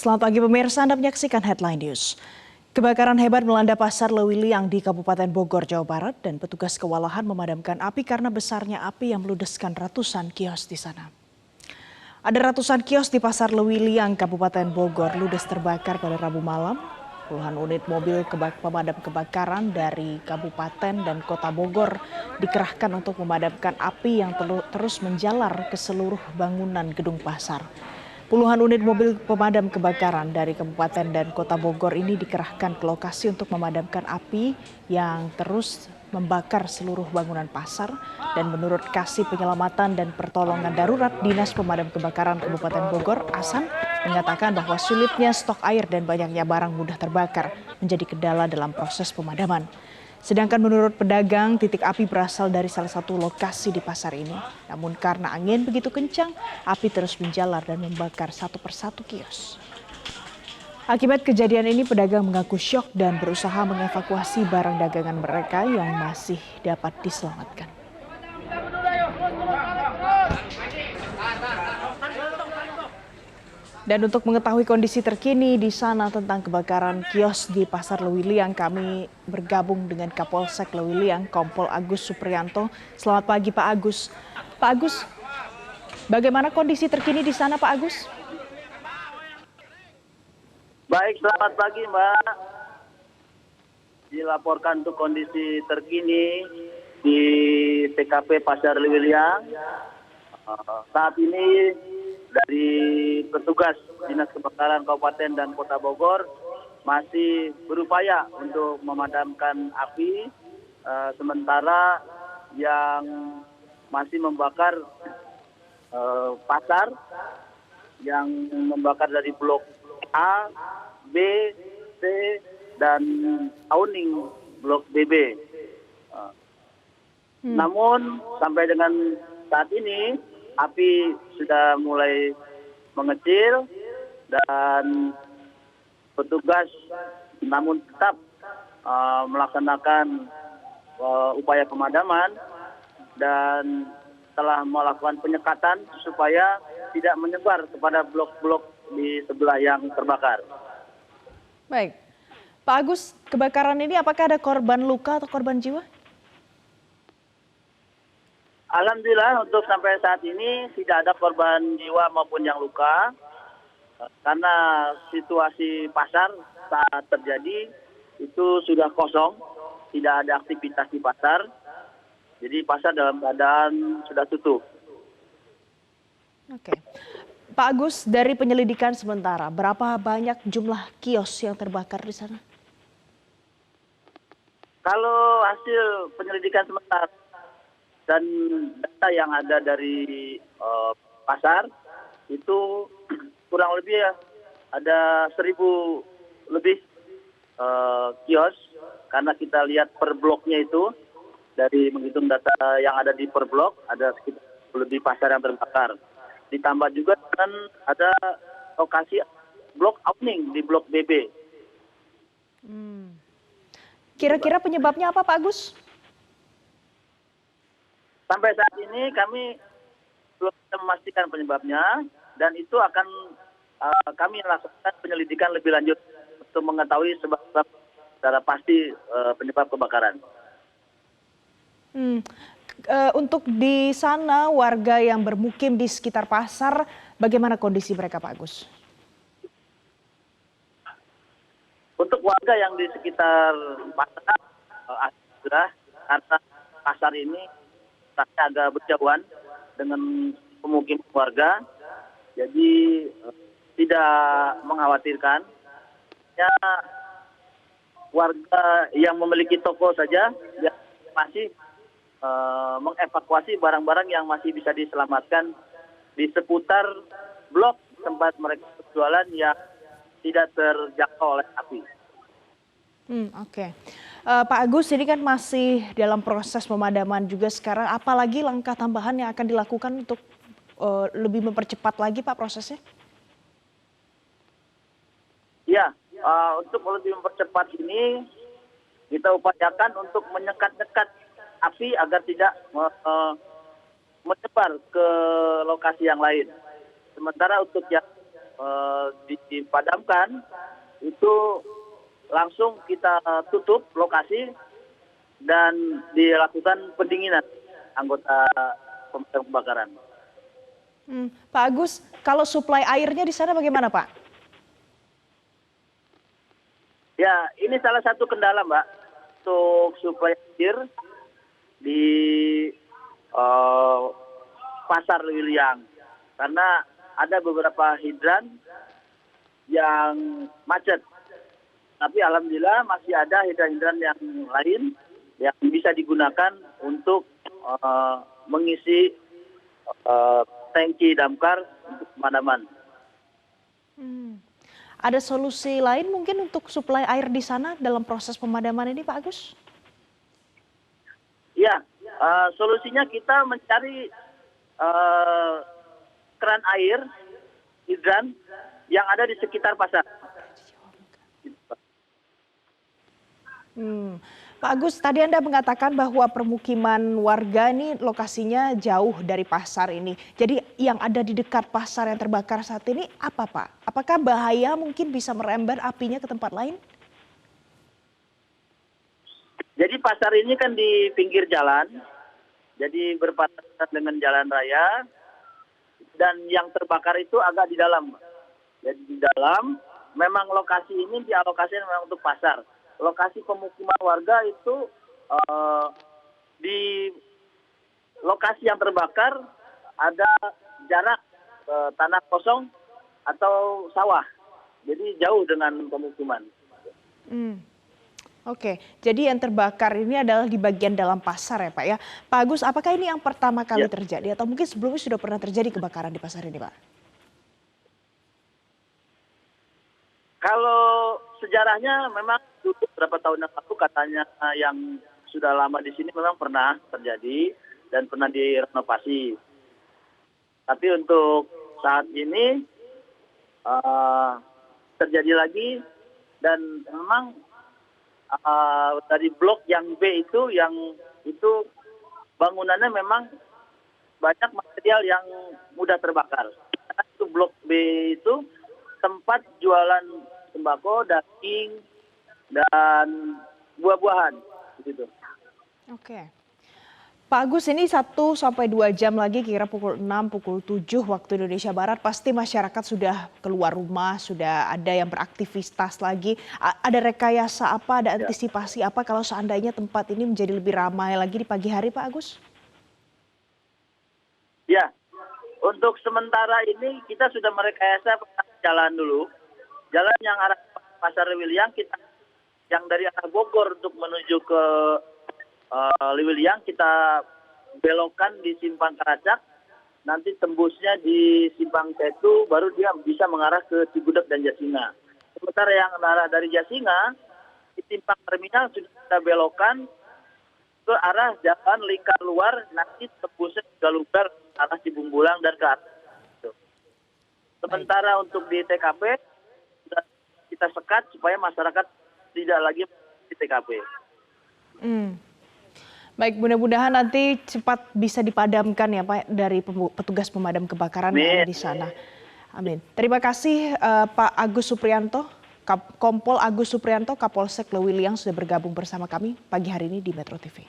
Selamat pagi pemirsa, Anda menyaksikan Headline News. Kebakaran hebat melanda pasar Lewiliang di Kabupaten Bogor, Jawa Barat dan petugas kewalahan memadamkan api karena besarnya api yang meludeskan ratusan kios di sana. Ada ratusan kios di pasar Lewiliang, Kabupaten Bogor ludes terbakar pada Rabu malam. Puluhan unit mobil pemadam kebakaran dari Kabupaten dan Kota Bogor dikerahkan untuk memadamkan api yang terus menjalar ke seluruh bangunan gedung pasar. Puluhan unit mobil pemadam kebakaran dari Kabupaten dan Kota Bogor ini dikerahkan ke lokasi untuk memadamkan api yang terus membakar seluruh bangunan pasar. Dan menurut Kasih Penyelamatan dan Pertolongan Darurat Dinas Pemadam Kebakaran Kabupaten Bogor, Asan, mengatakan bahwa sulitnya stok air dan banyaknya barang mudah terbakar menjadi kendala dalam proses pemadaman. Sedangkan menurut pedagang, titik api berasal dari salah satu lokasi di pasar ini. Namun karena angin begitu kencang, api terus menjalar dan membakar satu persatu kios. Akibat kejadian ini, pedagang mengaku syok dan berusaha mengevakuasi barang dagangan mereka yang masih dapat diselamatkan. Dan untuk mengetahui kondisi terkini di sana tentang kebakaran kios di Pasar Lewiliang, kami bergabung dengan Kapolsek Lewiliang, Kompol Agus Supriyanto. Selamat pagi Pak Agus. Pak Agus, bagaimana kondisi terkini di sana Pak Agus? Baik, selamat pagi Mbak. Dilaporkan untuk kondisi terkini di TKP Pasar Lewiliang. Saat ini dari petugas Dinas Kebakaran Kabupaten dan Kota Bogor masih berupaya untuk memadamkan api, sementara yang masih membakar pasar yang membakar dari blok A, B, C, dan awning blok BB. Namun sampai dengan saat ini api sudah mulai mengecil dan petugas namun tetap melaksanakan upaya pemadaman dan telah melakukan penyekatan supaya tidak menyebar kepada blok-blok di sebelah yang terbakar. Baik, Pak Agus, kebakaran ini apakah ada korban luka atau korban jiwa? Alhamdulillah untuk sampai saat ini tidak ada korban jiwa maupun yang luka karena situasi pasar saat terjadi itu sudah kosong, tidak ada aktivitas di pasar, jadi pasar dalam keadaan sudah tutup. Oke, Pak Agus, dari penyelidikan sementara berapa banyak jumlah kios yang terbakar di sana? Kalau hasil penyelidikan sementara dan data yang ada dari pasar itu kurang lebih ya ada 1.000 lebih kios karena kita lihat per bloknya itu dari menghitung data yang ada di per blok ada sekitar lebih pasar yang terbakar. Ditambah juga kan ada lokasi blok awning di blok BB. Kira-kira penyebabnya apa Pak Agus? Sampai saat ini kami belum bisa memastikan penyebabnya dan itu akan kami lakukan penyelidikan lebih lanjut untuk mengetahui sebab secara pasti penyebab kebakaran. Untuk di sana warga yang bermukim di sekitar pasar, bagaimana kondisi mereka Pak Agus? Untuk warga yang di sekitar pasar, alhamdulillah karena pasar ini agak berjauhan dengan pemukiman warga, jadi tidak mengkhawatirkan. Ya, warga yang memiliki toko saja yang masih mengevakuasi barang-barang yang masih bisa diselamatkan di seputar blok tempat mereka berjualan yang tidak terjangkau oleh api. Oke. Pak Agus, ini kan masih dalam proses pemadaman juga sekarang. Apalagi langkah tambahan yang akan dilakukan untuk lebih mempercepat lagi Pak prosesnya? Ya, untuk lebih mempercepat ini kita upayakan untuk menyekat-nyekat api agar tidak menyebar ke lokasi yang lain. Sementara untuk yang dipadamkan, itu langsung kita tutup lokasi dan dilakukan pendinginan anggota pemadam kebakaran. Pak Agus, kalau suplai airnya di sana bagaimana, Pak? Ya, ini salah satu kendala, Mbak, untuk suplai air di Pasar Lewiliang. Karena ada beberapa hidran yang macet. Tapi alhamdulillah masih ada hidran-hidran yang lain yang bisa digunakan untuk mengisi tangki damkar untuk pemadaman. Ada solusi lain mungkin untuk suplai air di sana dalam proses pemadaman ini, Pak Agus? Ya, solusinya kita mencari keran air hidran yang ada di sekitar pasar. Pak Agus, tadi Anda mengatakan bahwa permukiman warga ini lokasinya jauh dari pasar ini. Jadi yang ada di dekat pasar yang terbakar saat ini apa, Pak? Apakah bahaya mungkin bisa merembet apinya ke tempat lain? Jadi pasar ini kan di pinggir jalan, jadi berpapasan dengan jalan raya, dan yang terbakar itu agak di dalam. Jadi di dalam, memang lokasi ini dialokasikan memang untuk pasar. Lokasi pemukiman warga itu di lokasi yang terbakar ada jarak tanah kosong atau sawah, jadi jauh dengan pemukiman. Oke, jadi yang terbakar ini adalah di bagian dalam pasar ya, Pak ya. Pak Agus, apakah ini yang pertama kali terjadi atau mungkin sebelumnya sudah pernah terjadi kebakaran di pasar ini, Pak? Kalau sejarahnya memang dulu beberapa tahun yang lalu katanya yang sudah lama di sini memang pernah terjadi dan pernah direnovasi. Tapi untuk saat ini terjadi lagi dan memang dari blok yang B itu bangunannya memang banyak material yang mudah terbakar. Karena itu blok B itu tempat jualan sembako, daging, dan buah-buahan. Begitu. Oke. Pak Agus, ini 1 sampai 2 jam lagi kira pukul 6, pukul 7 waktu Indonesia Barat pasti masyarakat sudah keluar rumah, sudah ada yang beraktivitas lagi. Ada rekayasa apa, ada antisipasi apa kalau seandainya tempat ini menjadi lebih ramai lagi di pagi hari, Pak Agus? Ya, untuk sementara ini kita sudah merekayasa jalan dulu. Jalan yang arah Pasar Lewiliang yang dari arah Bogor untuk menuju ke Lewiliang kita belokkan di Simpang Karacak, nanti tembusnya di Simpang Setu, baru dia bisa mengarah ke Cigudeg dan Jasinga. Sementara yang arah dari Jasinga, di Simpang Terminal sudah kita belokkan ke arah Jalan Lingkar Luar, nanti tembusnya ke Lugar, arah Cibungbulang dan ke atas. Sementara untuk di TKP, kita sekat supaya masyarakat tidak lagi di TKP. Baik, mudah-mudahan nanti cepat bisa dipadamkan ya Pak dari petugas pemadam kebakaran yang ada di sana. Amin. Terima kasih Pak Agus Suprianto, Kompol Agus Suprianto, Kapolsek Lewiliang sudah bergabung bersama kami pagi hari ini di Metro TV.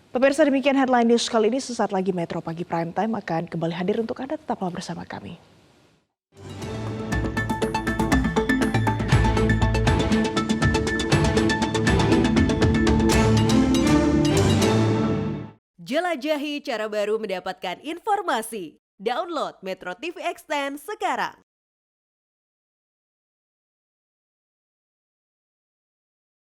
Pemirsa, demikian headline news kali ini. Sesaat lagi Metro Pagi Prime Time akan kembali hadir untuk Anda. Tetaplah bersama kami. Jelajahi cara baru mendapatkan informasi. Download Metro TV Extend sekarang.